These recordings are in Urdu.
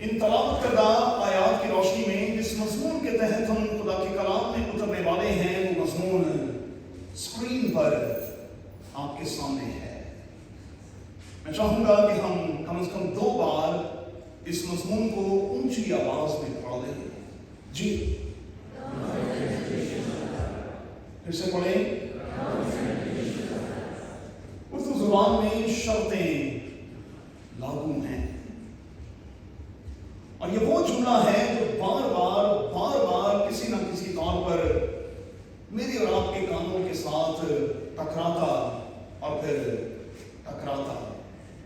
ان تلاوت کردہ آیات کی روشنی میں جس مضمون کے تحت ہم خدا کے کلام میں اترنے والے ہیں وہ مضمون اسکرین پر آپ کے سامنے ہے۔ میں چاہوں گا کہ ہم کم از کم 2 بار اس مضمون کو اونچی آواز میں پڑھ لیں۔ جی پھر سے پڑھیں۔ اردو زبان میں شرطیں لاگو ہیں، اور یہ وہ جملہ ہے جو بار بار کسی نہ کسی طور پر میری اور آپ کے کانوں کے ساتھ ٹکراتا اور پھر ٹکراتا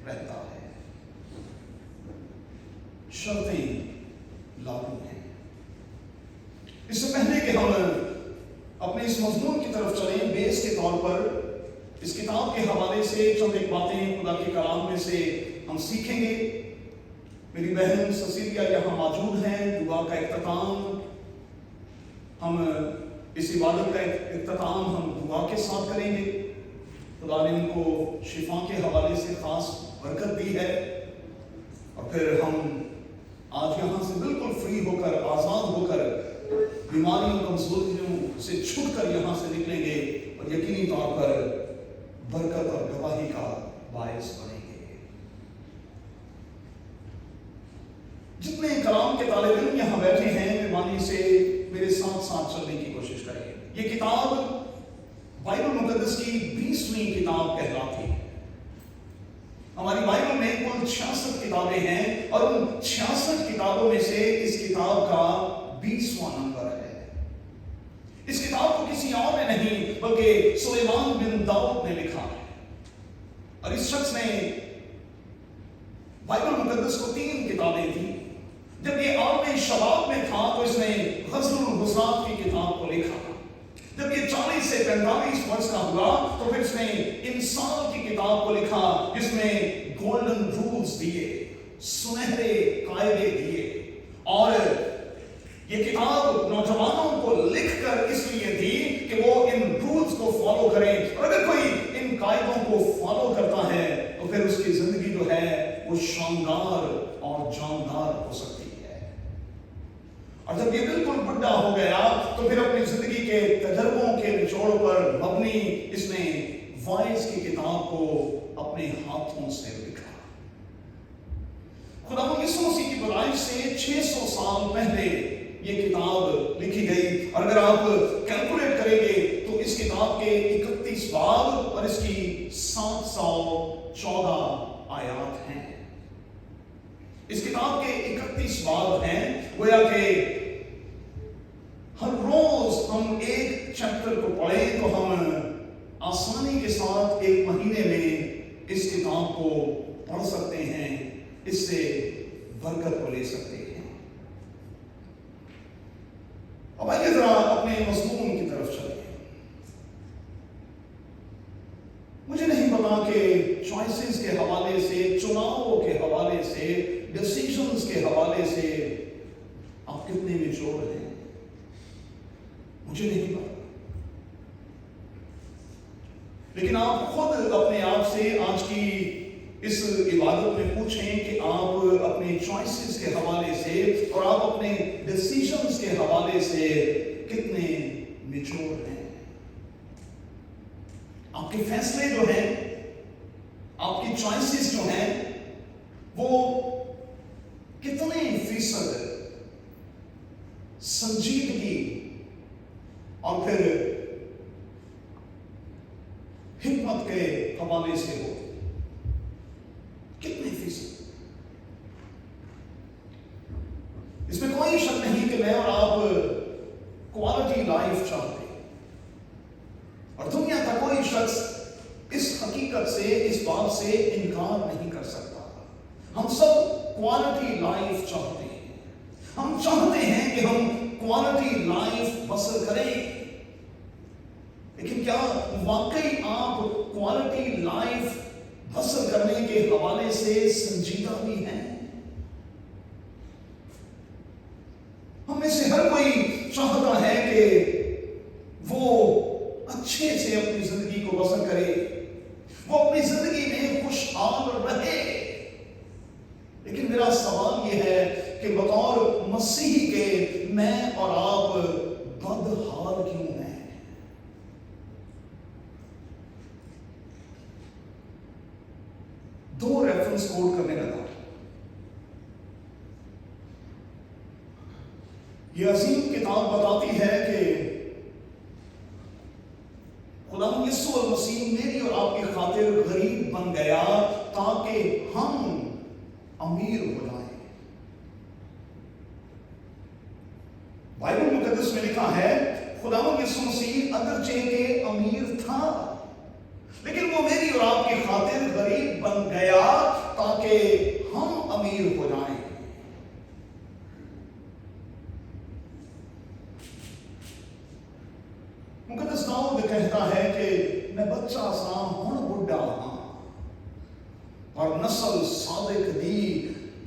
رہتا ہے۔ شرطیں لاگو ہیں۔ اس سے پہلے کہ ہم اپنے اس مضمون کی طرف چلیں، بیس کے طور پر اس کتاب کے حوالے سے چند ایک باتیں خدا کے کلام میں سے ہم سیکھیں گے۔ میری بہن سسیلیا یہاں موجود ہیں۔ دعا کا اختتام ہم اس عبادت کا اختتام ہم دعا کے ساتھ کریں گے۔ خدا نے ان کو شفا کے حوالے سے خاص برکت دی ہے، اور پھر ہم آج یہاں سے بالکل فری ہو کر، آزاد ہو کر، بیماریوں کمزوریوں سے چھٹ کر یہاں سے نکلیں گے، اور یقینی طور پر برکت اور گواہی کا باعث بنیں گے۔ جتنے کلام کے طالب علم یہاں بیٹھے ہیں، مہربانی سے میرے ساتھ ساتھ چلنے کی کوشش کریں۔ یہ کتاب بائبل مقدس کی 20ویں کتاب کہلاتی ہے۔ ہماری بائبل میں کل 66 کتابیں ہیں، اور ان 66 کتابوں میں سے اس کتاب کا 20واں نمبر ہے۔ اس کتاب کو کسی اور نے نہیں بلکہ سلیمان بن داؤد نے لکھا ہے، اور اس شخص نے بائبل مقدس کو 3 کتابیں دی۔ جب یہ عالم شباب میں تھا تو اس نے غزل الحساد کی کتاب کو لکھا۔ جب یہ 40 سے 45 برس کا ہوا تو پھر اس نے انسان کی کتاب کو لکھا، جس میں گولڈن رولز دیے، سنہرے قاعدے دیے، اور یہ کتاب نوجوانوں کو لکھ کر اس لیے دی کہ وہ ان رولز کو فالو کریں، اور اگر کوئی ان قاعدوں کو فالو کرتا ہے تو پھر اس کی زندگی جو ہے وہ شاندار اور جاندار ہو سکتی ہے۔ اور جب یہ بالکل بڑھا ہو گیا تو پھر اپنی زندگی کے تجربوں کے نچوڑ پر مبنی اس نے وائز کی کتاب کو اپنے ہاتھوں سے لکھا۔ خدا یسوع مسیح کی پیدائش سے 600 سال پہلے یہ کتاب لکھی گئی، اور اگر آپ کیلکولیٹ کریں گے تو اس کتاب کے 31 باب اور اس کی 714 آیات ہیں۔ اس کتاب کے 31 باب ہیں، گویا کہ ہر روز ہم ایک چیپٹر کو پڑھیں تو ہم آسانی کے ساتھ 1 مہینے میں اس کتاب کو پڑھ سکتے ہیں، اس سے برکت کو لے سکتے ہیں۔ اب آئیے ذرا اپنے مضمون کی طرف چلیں۔ مجھے نہیں پتا کہ چوائسز کے حوالے سے، چناؤ کے حوالے سے، ڈیسیژنز کے حوالے سے آپ کتنے میچور ہیں، مجھے نہیں پتا، لیکن آپ خود اپنے آپ سے آج کی اس عبادت میں پوچھیں کہ آپ اپنے چوائسز کے حوالے سے اور آپ اپنے ڈیسیژنز کے حوالے سے کتنے میچور ہیں۔ آپ کے فیصلے جو ہیں، آپ کی چوائسز جو ہیں، وہ کتنے فیصد سنجیدگی اور پھر حکمت کے حوالے سے ہو، کتنے فیصد؟ اس میں کوئی شک نہیں کہ میں اور آپ کوالٹی لائف چاہتے ہیں، اور دنیا کا کوئی شخص اس حقیقت سے، اس بات سے انکار نہیں کر سکتا۔ ہم سب کوالٹی لائف چاہتے ہیں۔ ہم چاہتے ہیں کہ ہم کوالٹی لائف بسر کریں، لیکن کیا واقعی آپ کوالٹی لائف بسر کرنے کے حوالے سے سنجیدہ بھی ہیں؟ ہم میں سے ہر کوئی چاہتا ہے کہ وہ اچھے سے اپنی زندگی کو بسر کرے، وہ اپنی زندگی میں خوشحال رہے، لیکن میرا سوال یہ ہے کہ بطور مسیحی کے میں اور آپ بدحال کیوں ہیں؟ دو ریفرنس کوٹ کرنے لگا. یہ عظیم کتاب بتاتی ہے کہ خدا یسوع المسیح میری اور آپ کی خاطر غریب بن گیا تاکہ ہم امیر ہو جائیں. بائبل مقدس میں لکھا ہے خدا یسوع مسیح اگرچہ کہ امیر تھا لیکن وہ میری اور آپ کی خاطر غریب بن گیا تاکہ ہم امیر ہو جائیں. مقدس داؤد کہتا ہے کہ میں بچہ سا ہن بڈھا ہاں اور نسل صادق دی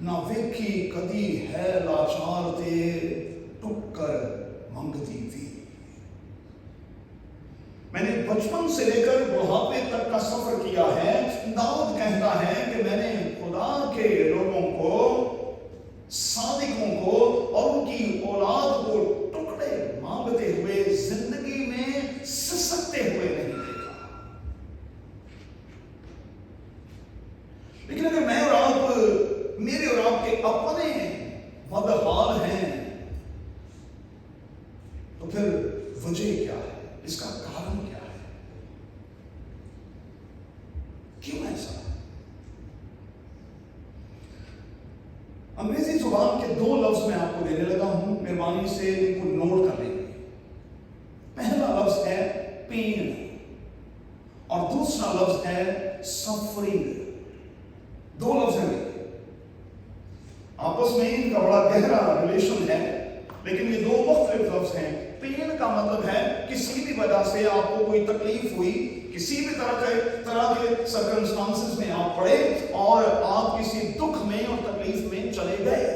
نہ ویکھی کدی ہے لاچار تے ٹک کر منگتی تھی. میں نے بچپن سے لے کر بڑھاپے تک کا سفر کیا ہے. داؤد کہتا ہے کہ میں نے خدا کے لوگوں کو، صادقوں کو اور ان کی اولاد کو ٹکڑے مانگتے ہوئے زندگی میں سسکتے ہوئے نہیں دیکھا. لیکن اگر میں اور آپ، میرے اور آپ کے اپنے بدحال ہیں تو پھر وجہ کیا ہے؟ اس کا کارن کیا ہے؟ کیوں ایسا ہے؟ انگریزی زبان کے دو لفظ میں آپ کو دینے لگا ہوں، مہربانی سے ان کو نوٹ کر لیں گے. پہلا لفظ ہے پین اور دوسرا لفظ ہے سفرنگ. دو لفظ ہیں، آپس میں ان کا بڑا گہرا ریلیشن ہے لیکن یہ دو مختلف لفظ ہیں. پین کا مطلب ہے کسی بھی وجہ سے آپ کو کوئی تکلیف ہوئی، کسی بھی طرح کے سرکمسٹانسز میں آپ پڑے اور آپ کسی دکھ میں اور تکلیف میں چلے گئے.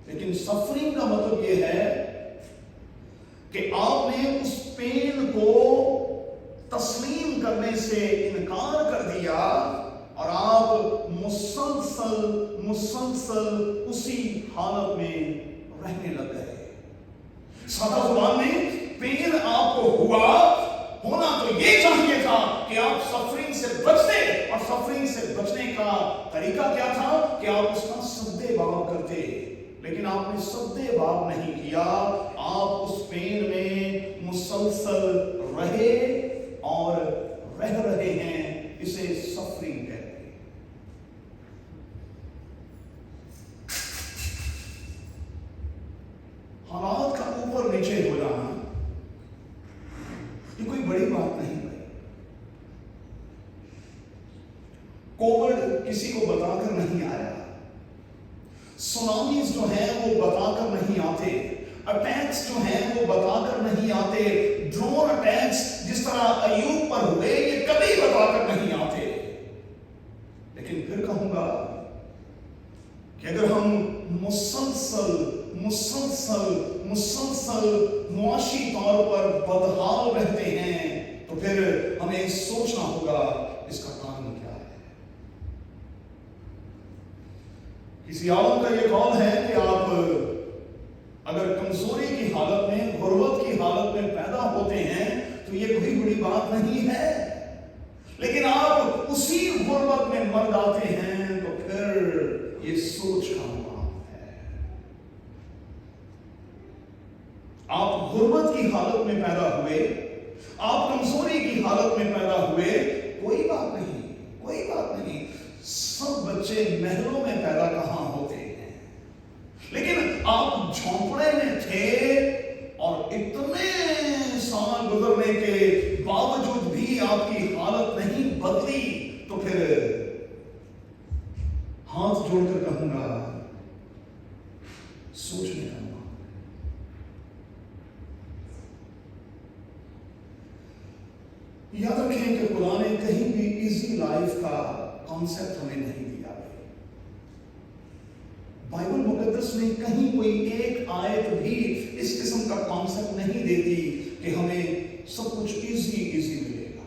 لیکن سفرنگ کا مطلب یہ ہے کہ آپ نے اس پین کو تسلیم کرنے سے انکار کر دیا اور آپ مسلسل اسی حالت میں رہنے لگ گئے. سادہ زبان میں پین آپ کو ہونا تو یہ چاہیے تھا کہ آپ سفرنگ سے بچتے، اور سفرنگ سے بچنے کا طریقہ کیا تھا کہ آپ اس کا سدے باب کرتے. لیکن آپ نے سدے باب نہیں کیا، آپ اس پین میں مسلسل رہے اور رہ رہے ہیں. اسے سفرنگ کہتے ہیں. حالات کا اوپر نیچے ہو جانا یہ کوئی بڑی بات نہیں ہے. کووڈ کسی کو بتا کر نہیں آیا، سونامیز جو ہیں وہ بتا کر نہیں آتے، اٹیکس جو ہیں وہ بتا کر نہیں آتے، ڈرون اٹیکس جس طرح ایوب پر ہوئے یہ کبھی بتا کر نہیں آتے. لیکن پھر کہوں گا کہ اگر ہم مسلسل معاشی طور پر بدحال رہتے ہیں تو پھر ہمیں سوچنا ہوگا اس کا کارن کیا ہے. کسی عالم کا یہ قول ہے کہ آپ اگر کمزوری کی حالت میں، غربت کی حالت میں پیدا ہوتے ہیں تو یہ کوئی بڑی بات نہیں ہے، لیکن آپ اسی غربت میں مر جاتے ہیں تو پھر یہ سوچ کا معاملہ ہے. آپ غربت کی حالت میں پیدا ہوئے، آپ کمزوری کی حالت میں پیدا ہوئے، کوئی بات نہیں. سب بچے محلوں میں پیدا کہاں ہوتے ہیں، لیکن آپ جھونپڑے میں تھے اور اتنے سال گزرنے کے باوجود بھی آپ کی حالت نہیں بدلی تو پھر ہاتھ جوڑ کر کہوں گا سوچنے کا. یاد رکھیں کہ قرآن نے کہیں بھی ایزی لائف کا کانسیپٹ ہمیں نہیں دیا. بائبل مقدس میں کہیں کوئی ایک آیت بھی اس قسم کا کانسیپٹ نہیں دیتی کہ ہمیں سب کچھ ایزی ملے گا.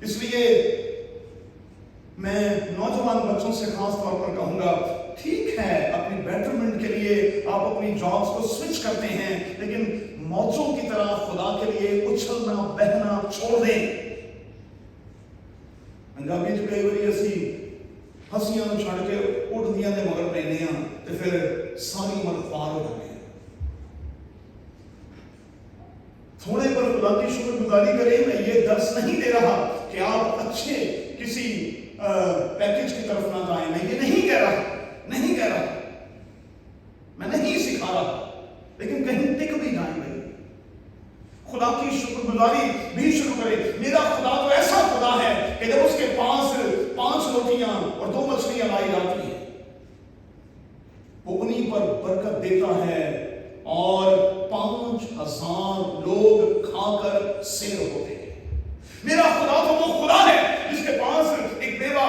اس لیے میں نوجوان بچوں سے خاص طور پر کہوں گا، ٹھیک ہے اپنی بیٹرمنٹ کے لیے آپ اپنی جابز کو سوئچ کرتے ہیں، لیکن موجوں کی طرح خدا کے لیے اچھلنا بہنا چھوڑ دیں۔ پنجابی جو کئی باری اسی ہنسیاں چھڑ کے اٹھ دیاں دے مگر پینے ہاں تے پھر ساری عمر خوار ہو جاتے ہیں۔ تھوڑے پر خدا کی شکر گزاری کریں۔ میں یہ درس نہیں دے رہا کہ آپ اچھے کسی پیکج کی طرف نہ جائیں، میں یہ نہیں کہہ رہا، میں نہیں سکھا رہا، لیکن کہیں ٹک بھی جائیں گے، خدا کی شکر گزاری بھی شروع کرے۔ میرا خدا تو ایسا خدا ہے کہ جب اس کے پاس 5 روٹیاں اور 2 مچھلیاں لائی جاتی ہیں، وہ انہیں پر برکت دیتا ہے اور 5000 لوگ کھا کر سیر ہوتے ہیں۔ میرا خدا تو وہ خدا ہے جس کے پاس ایک بیوہ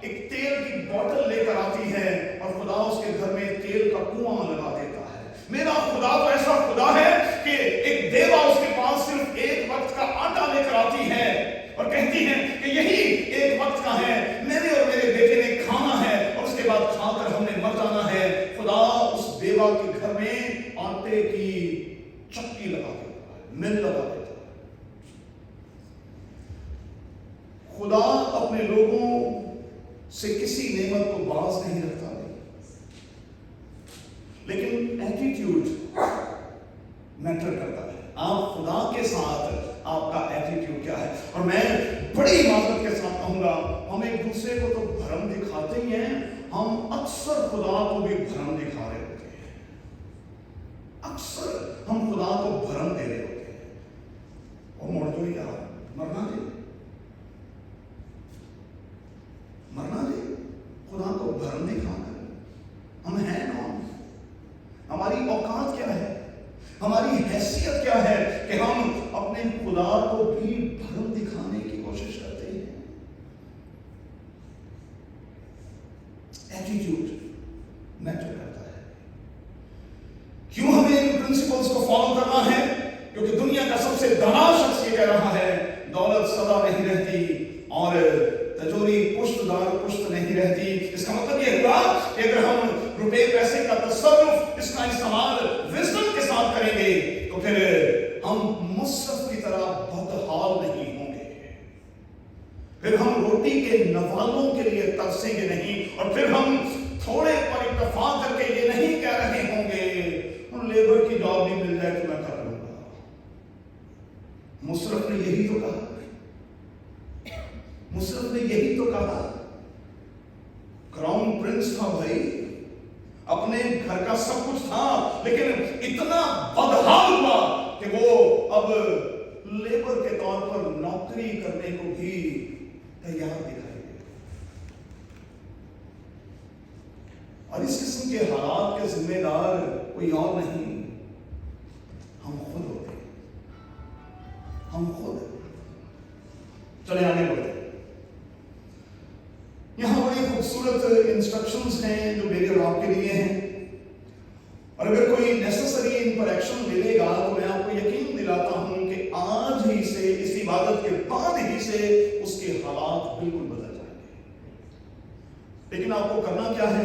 ایک تیل کی بوتل لے کر آتی ہے اور خدا اس کے گھر میں تیل کا کنواں لگا دیتا ہے۔ میرا خدا تو ایسا خدا ہے کہ ایک بیوہ اس کے پاس صرف ایک وقت کا آٹا لے کر آتی ہے اور کہتی ہے کہ یہی ایک وقت کا ہے، میرے اور میرے بیٹے نے کھانا ہے اور اس کے بعد کھا کر ہم نے مر جانا ہے۔ خدا اس بیوہ کے گھر میں آٹے کی چکی لگا دیتا ہے، مل لگا دیتا ہے۔ خدا اپنے لوگوں سے کسی نعمت کو باز نہیں رکھتا، لیکن ایٹیٹیوڈ میٹر کرتا ہے۔ آپ خدا کے ساتھ آپ کا ایٹیٹیوڈ کیا ہے؟ اور میں بڑی معذرت کے ساتھ کہوں گا، ہم ایک دوسرے کو تو بھرم دکھاتے ہی ہیں، ہم اکثر خدا کو بھی بھرم دکھا رہے ہوتے ہیں، اکثر ہم خدا کو بھرم دے رہے ہوتے ہیں۔ اور موڑ جو کیا مرنا دے، مرنا دے، خدا کو بھرم دکھا کر ہم ہیں کون؟ ہماری اوقات کیا ہے؟ ہماری حیثیت کیا ہے کہ ہم اپنے خدا کو بھی بھرم دکھانے کی کوشش کرتے ہیں؟ ایٹیٹیوڈ میٹر کرتا ہے۔ کیوں ہمیں ان پرنسپلز کو فالو کرنا ہے؟ کیونکہ دنیا کا سب سے دانا شخص یہ کہہ رہا ہے، دولت سدا نہیں رہتی اور تجوری پشت دار پشت نہیں رہتی۔ اس کا مطلب یہ ہوا کہ اگر ہم روپے پیسے کا تصرف، اس کا استعمال وزڈم کے ساتھ کریں گے تو پھر ہم مصرف کی طرح بدحال نہیں ہوں گے، پھر ہم روٹی کے نوالوں کے لیے ترسیں گے نہیں، اور پھر ہم تھوڑے پر اکتفا کر کے یہ نہیں کہہ رہے ہوں گے ان لیبر کی جاب نہیں مل جائے تو میں کر لوں گا۔ مصرف نے یہی تو کہا، مصرف نے یہی تو کہا۔ کراؤن پرنس تھا بھائی، اپنے گھر کا سب کچھ تھا، لیکن اتنا بدحال ہوا کہ وہ اب لیبر کے طور پر نوکری کرنے کو بھی تیار دکھائی دے۔ اور اس قسم کے حالات کے ذمہ دار کوئی اور نہیں، ہم خود ہوتے ہیں، ہم خود۔ چلے آگے بڑھتے ہیں۔ یہاں بڑی خوبصورت انسٹرکشنز ہیں جو میرے اور آپ کے لیے ہیں، اور اگر کوئی نیسسری ان پر ایکشن لے لے گا تو میں آپ کو یقین دلاتا ہوں کہ آج ہی سے، اس عبادت کے بعد ہی سے اس کے حالات بالکل بدل جائیں گے۔ لیکن آپ کو کرنا کیا ہے؟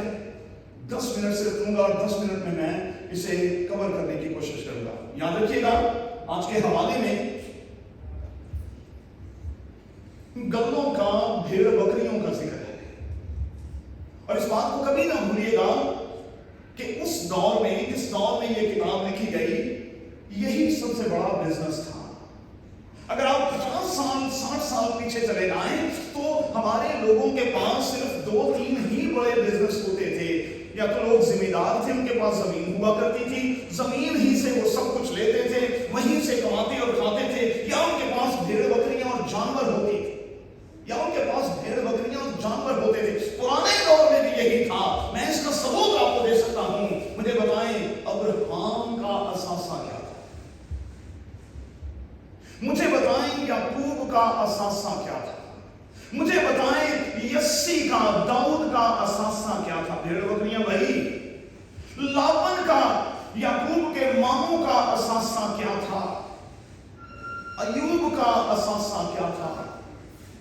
10 منٹ سے رکھوں گا اور 10 منٹ میں اسے کور کرنے کی کوشش کروں گا۔ یاد رکھیے گا آج کے حوالے میں گلوں کا، بھیڑ بکریوں کا ذکر ہے، اور اس بات کو کبھی نہ بھولیے گا کہ اس دور میں، جس دور میں یہ کتاب لکھی گئی، یہی سب سے بڑا بزنس تھا۔ اگر آپ 50 سال 60 سال پیچھے چلے جائیں تو ہمارے لوگوں کے پاس صرف 2-3 ہی بڑے بزنس ہوتے تھے۔ یا تو لوگ ذمہ دار تھے، ان کے پاس زمین ہوا کرتی تھی، زمین ہی سے وہ سب کچھ لیتے تھے، وہیں سے کماتے اور کھاتے تھے، یا ان کے پاس بھیڑ بکریاں اور جانور ہوتی تھی، یا ان کے پاس بھیڑ بکریاں اور جانور ہوتے تھے۔ پرانے دور میں بھی یہی تھا۔ میں اس کا ثبوت آپ کو دے سکتا ہوں۔ مجھے بتائیں ابراہیم کا اثاثہ کیا تھا؟ مجھے بتائیں یعقوب کا اثاثہ کیا تھا؟ مجھے بتائیں یسی کا، داؤد کا اثاثہ کیا تھا؟ بھیڑ بکریاں بھائی۔ لاپن کا، یعقوب کے ماموں کا اثاثہ کیا تھا؟ ایوب کا اثاثہ کیا تھا؟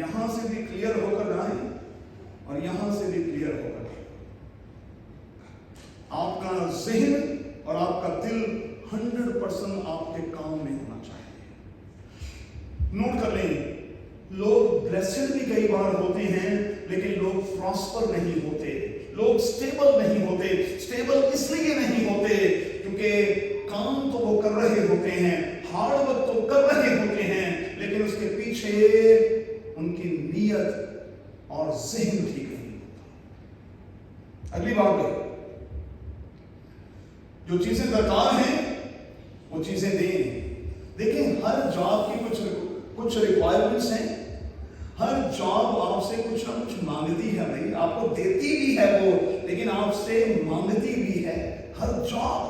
یہاں سے بھی کلیئر ہو کر جائیں اور یہاں سے بھی کلیئر ہو کر جائیں. آپ کا ذہن اور آپ کا دل 100% آپ کے کام میں ہونا چاہیے. نوٹ کر لیں، لوگ بلیسڈ بھی کئی بار ہوتے ہیں لیکن لوگ پراسپر نہیں ہوتے، لوگ سٹیبل نہیں ہوتے. سٹیبل اس لیے نہیں ہوتے کیونکہ کام تو وہ کر رہے ہوتے ہیں، ہارڈ ورک تو کر رہے ہوتے ہیں، لیکن اس کے پیچھے ان کی نیت اور ذہن ٹھیک نہیں ہوتا. اگلی بات ہے، جو چیزیں درکار ہیں وہ چیزیں دیں. دیکھیں، ہر جاب کی کچھ ریکوائرمنٹس ہیں. ہر جاب آپ سے کچھ نہ کچھ مانگتی ہے بھائی، آپ کو دیتی بھی ہے وہ، لیکن آپ سے مانگتی بھی ہے. ہر جاب،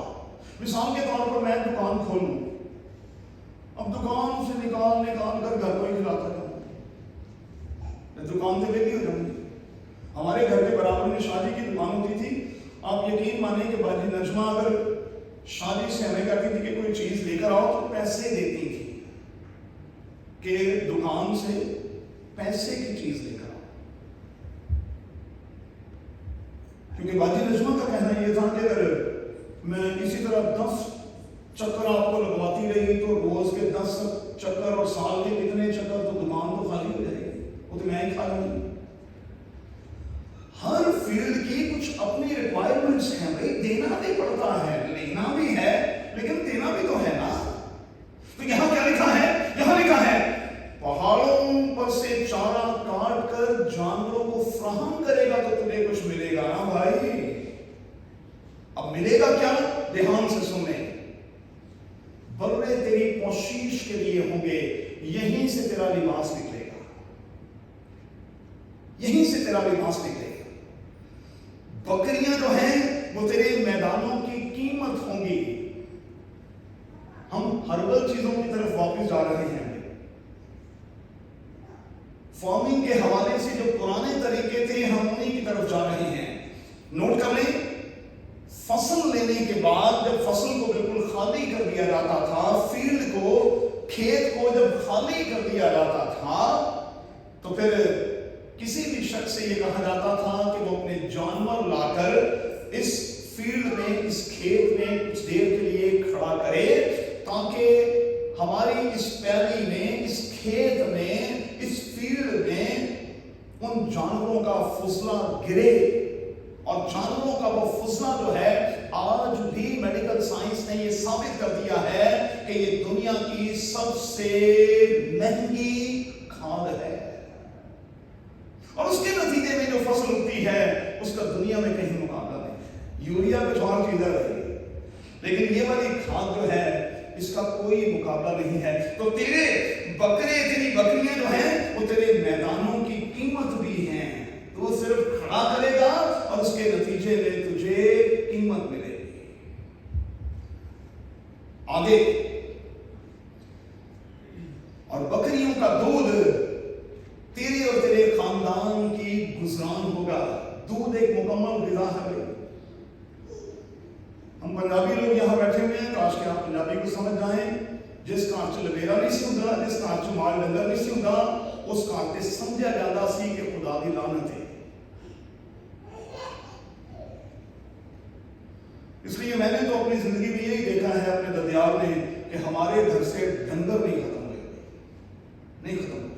مثال کے طور پر میں دکان کھولوں، اب دکان سے نکال کر گھر کو ہی کھلاتا جاؤں، میں دکان سے ویلی ہو جاؤں گی. ہمارے گھر کے برابر میں شادی کی دکان ہوتی تھی. آپ یقین مانیں کہ باجی نجمہ اگر شادی سے ہمیں کہتی تھی کہ کوئی چیز لے کر آؤ تو پیسے دیتی تھی کہ دکان سے پیسے کی چیز لے کر آؤ. کیونکہ باجی نجمہ کا کہنا یہ تھا کہ اگر میں اسی طرح 10 چکر آپ کو لگواتی رہی تو روز کے 10 چکر اور سال کے کتنے چکر، تو دکان تو خالی ہو جائے گی، وہ تو میں ہی کھا لوں گی. ہر فیلڈ کی کچھ اپنی ریکوائرمنٹس ہیں بھائی، دینا بھی پڑتا ہے، لینا بھی ہے، لیکن دینا بھی تو ہے نا. تو یہاں کیا لکھا ہے؟ یہاں لکھا ہے پہاڑوں پر سے چارہ کاٹ کر جانوروں کو فراہم کرے گا تو تمہیں کچھ ملے گا نا بھائی. اب ملے گا کیا؟ دھیان سے سنیں. برے تیری پوشش کے لیے ہوں گے، یہیں سے تیرا لباس نکلے گا، یہیں سے تیرا لباس نکلے گا. بکریاں جو ہیں وہ تیرے میدانوں کی قیمت ہوں گی. ہم ہربل چیزوں کی طرف واپس جا رہے ہیں. فارمنگ کے حوالے سے جو پرانے طریقے تھے ہم انہیں کی طرف جا رہے ہیں. نوٹ کر لیں، فصل لینے کے بعد جب فصل کو بالکل خالی کر دیا جاتا تھا، فیلڈ کو، کھیت کو جب خالی کر دیا جاتا تھا، تو پھر کسی بھی شخص سے یہ کہا جاتا تھا کہ وہ اپنے جانور لا کر اس فیلڈ میں، اس کھیت میں کچھ دیر کے لیے کھڑا کرے تاکہ ہماری اس پیلی میں، اس کھیت میں، اس فیلڈ میں ان جانوروں کا فضلہ گرے. اور جانوروں کا وہ فضلہ جو ہے، آج بھی میڈیکل سائنس نے یہ ثابت کر دیا ہے کہ یہ دنیا کی سب سے مہنگی کھاد ہے. اور اس کے نتیجے میں جو فصل اگتی ہے اس کا دنیا میں کہیں مقابلہ نہیں. یوریا کچھ اور چیز ہے، لیکن یہ والی کھاد جو ہے اس کا کوئی مقابلہ نہیں ہے. تو تیرے بکرے، تیری بکریاں جو ہیں وہ تیرے میدانوں کی قیمت بھی ہیں. تو صرف کھڑا کرے گا اور اس کے نتیجے میں تجھے قیمت ملے گی. آگے، اور بکریوں کا دودھ تیرے اور تیرے خاندان کی گزران ہوگا. دودھ ایک مکمل غذا ہے. ہم پنجابی لوگ یہاں بیٹھے ہوئے ہیں، کاش کہ آپ پنجابی کو سمجھ جائیں. جس کار چ لبیرا نہیں سی ہوندا، جس کار چ مال ڈنگر نہیں سی ہوندا، اس کار تے سمجھا جاتا سی کہ خدا دی لعنت ہے. اس لیے میں نے تو اپنی زندگی میں یہی دیکھا ہے اپنے ددیال نے کہ ہمارے گھر سے ڈنگر نہیں ختم ہوئے، نہیں ختم ہوئے.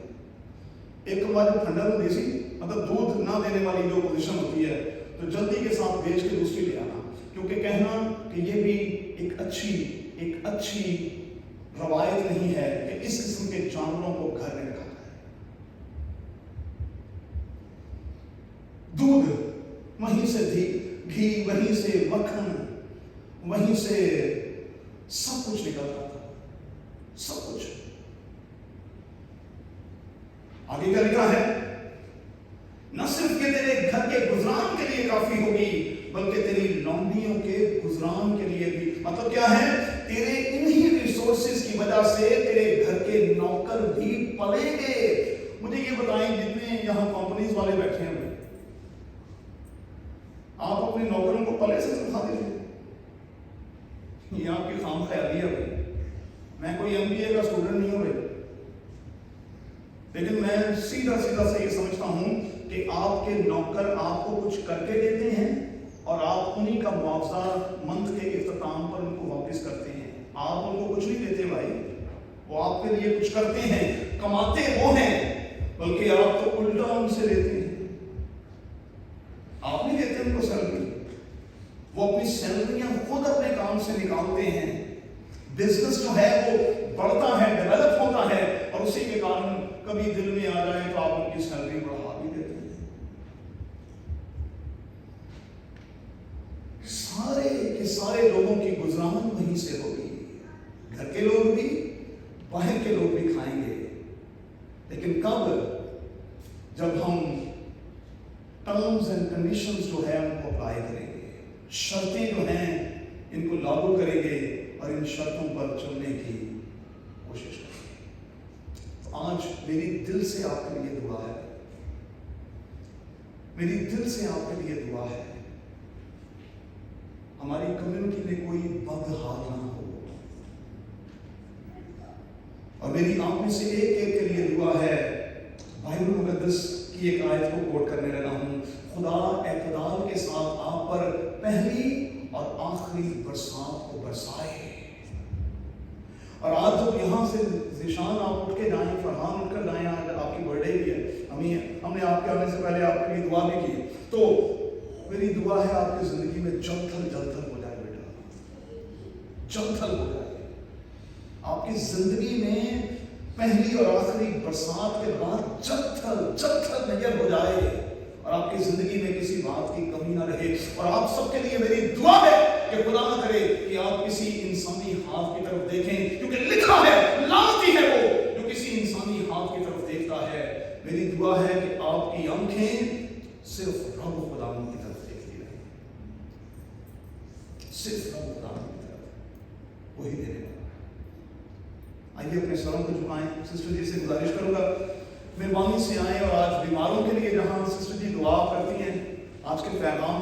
ایک بار جو ٹھنڈر ہوتی سی، مطلب دودھ نہ دینے والی جو پوزیشن ہوتی ہے تو جلدی کے ساتھ بیچ کے دوسری لے آنا، کیونکہ کہنا کہ یہ بھی ایک اچھی روایت نہیں ہے کہ اس قسم کے جانوروں کو گھر میں رکھا جائے. دودھ، وہیں سے گھی، وہیں سے مکھن، وہیں سے سب کچھ نکلتا تھا، سب کچھ. آگے کیا لکھا ہے؟ نہ صرف کہ تیرے گھر کے گزران کے لیے کافی ہوگی بلکہ تیری لونڈیوں کے گزران کے لیے بھی. مطلب کیا ہے؟ تیرے انہی ریسورسز کی وجہ سے تیرے گھر کے نوکر بھی پلیں گے. مجھے یہ بتائیں، جتنے یہاں کمپنیز والے بیٹھے ہیں، آپ اپنے نوکروں کو پلے سے سکھا دیتے ہیں؟ یہ آپ کی خام خیالی ہے بھائی. میں کوئی MBA کا اسٹوڈنٹ نہیں ہوں بھائی. لیکن میں سیدھا سے یہ سمجھتا ہوں کہ آپ کے نوکر آپ کو کچھ کر کے دیتے ہیں اور آپ انہی کا معاوضہ منتھ کے اختتام پر ان کو واپس کرتے ہیں. آپ ان کو کچھ نہیں دیتے بھائی، وہ آپ کے لیے کچھ کرتے ہیں، کماتے وہ ہیں، بلکہ آپ تو الٹا ان سے لیتے ہیں. آپ نہیں دیتے ان کو سیلری، وہ اپنی سیلریاں خود اپنے کام سے نکالتے ہیں. بزنس جو ہے وہ بڑھتا ہے، ڈیولپ ہوتا ہے، اور اسی کے کارن کبھی دل میں آ جائے تو آپ ان کی سیلری بڑھا بھی دیتے ہیں. سارے کے سارے لوگوں کی گزران وہیں سے ہوگی. گھر کے لوگ بھی، باہر کے لوگ بھی کھائیں گے. لیکن کب؟ جب ہم ٹرمز اینڈ کنڈیشنز جو ہے ان کو اپلائی کریں گے، شرطیں جو ہیں ان کو لاگو کریں گے اور ان شرطوں پر چلنے کی کوشش کریں گے. تو آج میری دل سے آپ کے لیے دعا ہے، میری دل سے آپ کے لیے دعا ہے، ہماری کمیونٹی میں کوئی بد حال نہ ہو. اور میری آپ میں سے ایک ایک کے لیے دعا ہے. بائبل مقدس کی ایک آیت کو کوٹ کرنے لگا ہوں. خدا اعتدال کے ساتھ آپ پر پہلی اور آخری برسات کو برسائے. اور آج جب یہاں سے ذیشان آپ اٹھ کے جائیں، فرحان اٹھ کر جائیں، آج آپ کی برتھ ڈے بھی ہے، ہم نے آپ کے آنے سے پہلے آپ کے لیے دعا بھی کی. تو میری دعا ہے آپ کی زندگی میں جل تھل ہو جائے بیٹا، جل تھل ہو جائے. آپ کی زندگی میں پہلی اور آخری برسات کے بعد جل تھل نظر ہو جائے، اور آپ کی زندگی میں کسی بات کی کمی نہ رہے. اور آپ سب کے لیے میری دعا ہے کہ خدا نہ کرے کہ آپ کسی انسانی ہاتھ کی طرف دیکھیں، کیونکہ لکھا ہے لعنتی ہے وہ جو کسی انسانی ہاتھ کی طرف دیکھتا ہے. میری دعا ہے کہ آپ کی آنکھیں صرف رب خداوند کی طرف دیکھتی رہیں، صرف رب خداوند کی طرف، وہی دینے والا. آئیے اپنے سروں کو جھکائیں. سسٹر جی سے گزارش کروں گا مہربانی سے آئیں، اور آج بیماروں کے لیے جہاں سسٹر جی دعا کرتی ہیں، آج کے پیغام